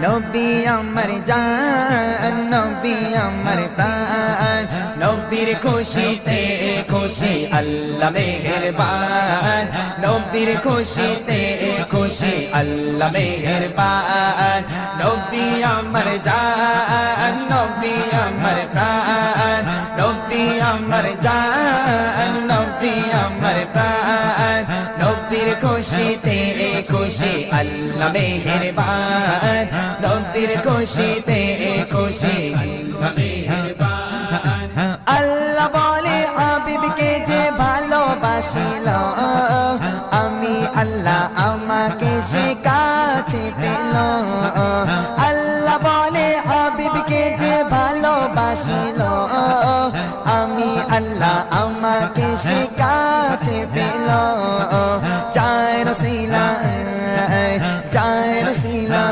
নবী আমার জান, নবী আমার প্রাণ, নবীর খুশিতে খুশি আল্লাহ মেহেরবান, নবীর খুশিতে খুশি আল্লাহ মেহেরবান, নবী আমার জান, নবী আমার প্রাণ, নবী আমার জান, নবী আমার প্রাণ, নবীর খুশিতে খুশি আল্লাহ মেহেরবান, নবীর খুশিতে খুশি আল্লাহ মেহেরবান। আল্লাহ বলে হাবিবকে যে ভালোবাসিল, আমি আল্লাহ আমাকে সে কাছে পেল। আল্লাহ বলে হাবিবকে যে ভালোবাসিল, আমি আল্লাহ আমাকে সে কাছে পেল।